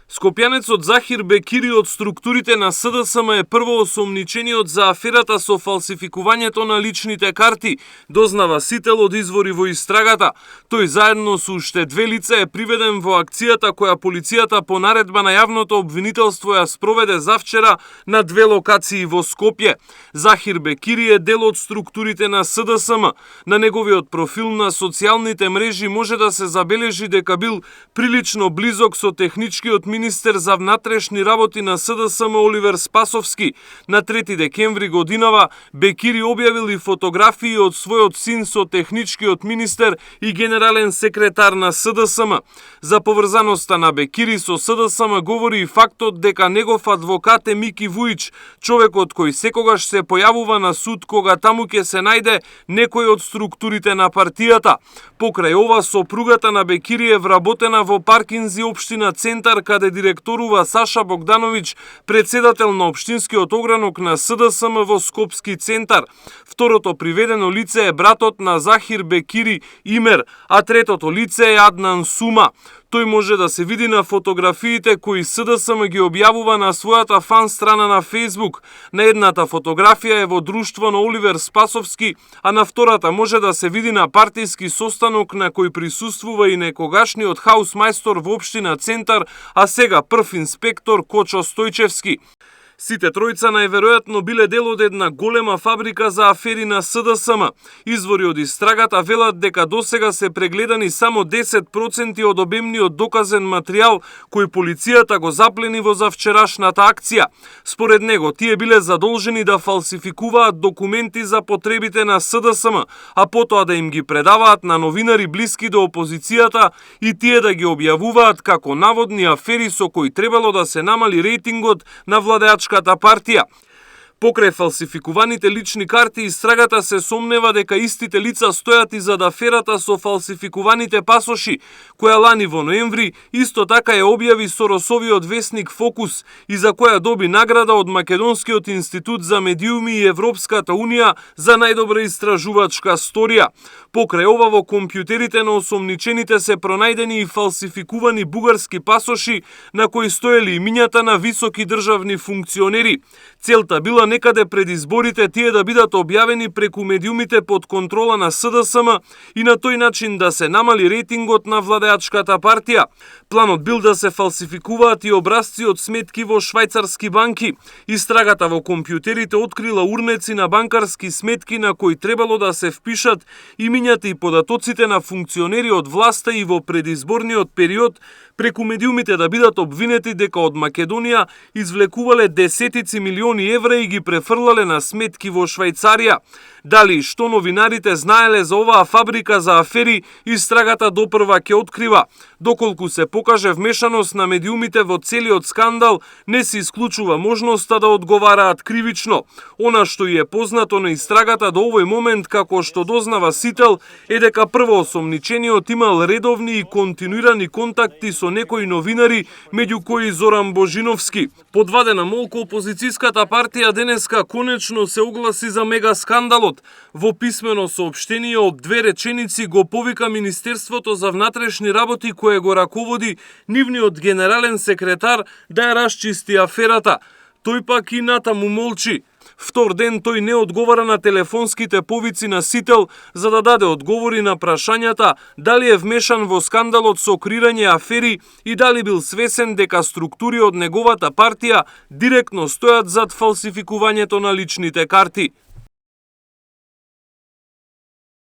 Скопјанецот Захир Бекири од структурите на СДСМ е прво осомничениот за аферата со фалсификувањето на личните карти, дознава сител од извори во истрагата. Тој заедно со уште две лица е приведен во акцијата која полицијата по наредба на јавното обвинителство ја спроведе завчера на две локации во Скопје. Захир Бекири е дел од структурите на СДСМ. На неговиот профил на социјалните мрежи може да се забележи дека бил прилично близок со техничкиот министер за внатрешни работи на СДСМ Оливер Спасовски. На 3 декември годинава Бекири објавил и фотографии од својот син со техничкиот министер и генерален секретар на СДСМ. За поврзаноста на Бекири со СДСМ говори и фактот дека негов адвокат е Мики Вуич, човекот кој секогаш се појавува на суд кога таму ќе се најде некој од структурите на партијата. Покрај ова, сопругата на Бекири е вработена во Паркинзи општина Центар, каде директорува Саша Богдановиќ, председател на општинскиот огранок на СДСМ во Скопски Центар. Второто приведено лице е братот на Захир Бекири Имер, а третото лице е Аднан Сума. Тој може да се види на фотографиите кои СДСМ ги објавува на својата фан страна на Facebook. На едната фотографија е во друштво на Оливер Спасовски, а на втората може да се види на партиски состанок на кој присуствува и некогашниот хаусмајстор во општина Центар, а сега прв инспектор Кочо Стојчевски. Сите тројца најверојатно биле дел од една голема фабрика за афери на СДСМ. Извори од истрагата велат дека досега се прегледани само 10% од обемниот доказен материјал кој полицијата го заплени во завчерашната акција. Според него, тие биле задолжени да фалсификуваат документи за потребите на СДСМ, а потоа да им ги предаваат на новинари блиски до опозицијата и тие да ги објавуваат како наводни афери со кои требало да се намали рейтингот на владеачката партија. Покрај фалсификуваните лични карти, истрагата се сомнева дека истите лица стојат и зад аферата со фалсификуваните пасоши, која лани во ноември исто така ја објави Соросовиот весник Фокус и за која доби награда од Македонскиот институт за медиуми и Европската унија за најдобра истражувачка сторија. Покрај ова, во компјутерите на осомничените се пронајдени и фалсификувани бугарски пасоши на кои стоели имињата на високи државни функционери. Целта била некаде пред изборите тие да бидат објавени преку медиумите под контрола на СДСМ и на тој начин да се намали рейтингот на владеачката партија. Планот бил да се фалсификуваат и образци од сметки во швајцарски банки. Истрагата во компјутерите открила урнеци на банкарски сметки на кои требало да се впишат имињата и податоците на функционери од власта и во предизборниот период преку медиумите да бидат обвинети дека од Македонија извлекувале десетици милиони евра и ги префрлале на сметки во Швајцарија. Дали што новинарите знаеле за оваа фабрика за афери, истрагата допрва ќе открива. Доколку се покаже вмешаност на медиумите во целиот скандал, не се исклучува можноста да одговараат кривично. Она што и е познато на истрагата до овој момент, како што дознава сител, е дека прво осомничениот имал редовни и континуирани контакти со некои новинари, меѓу кои Зоран Божиновски. Подвадена молку, опозицијската партија денеска конечно се огласи за мега скандалот. Во писмено соопштение од 2 реченици го повика Министерството за внатрешни работи кое го раководи нивниот генерален секретар да ја расчисти аферата. Тој пак и натаму молчи. Втор ден тој не одговара на телефонските повици на сител за да даде одговори на прашањата дали е вмешан во скандалот со креирање афери и дали бил свесен дека структури од неговата партија директно стојат зад фалсификувањето на личните карти.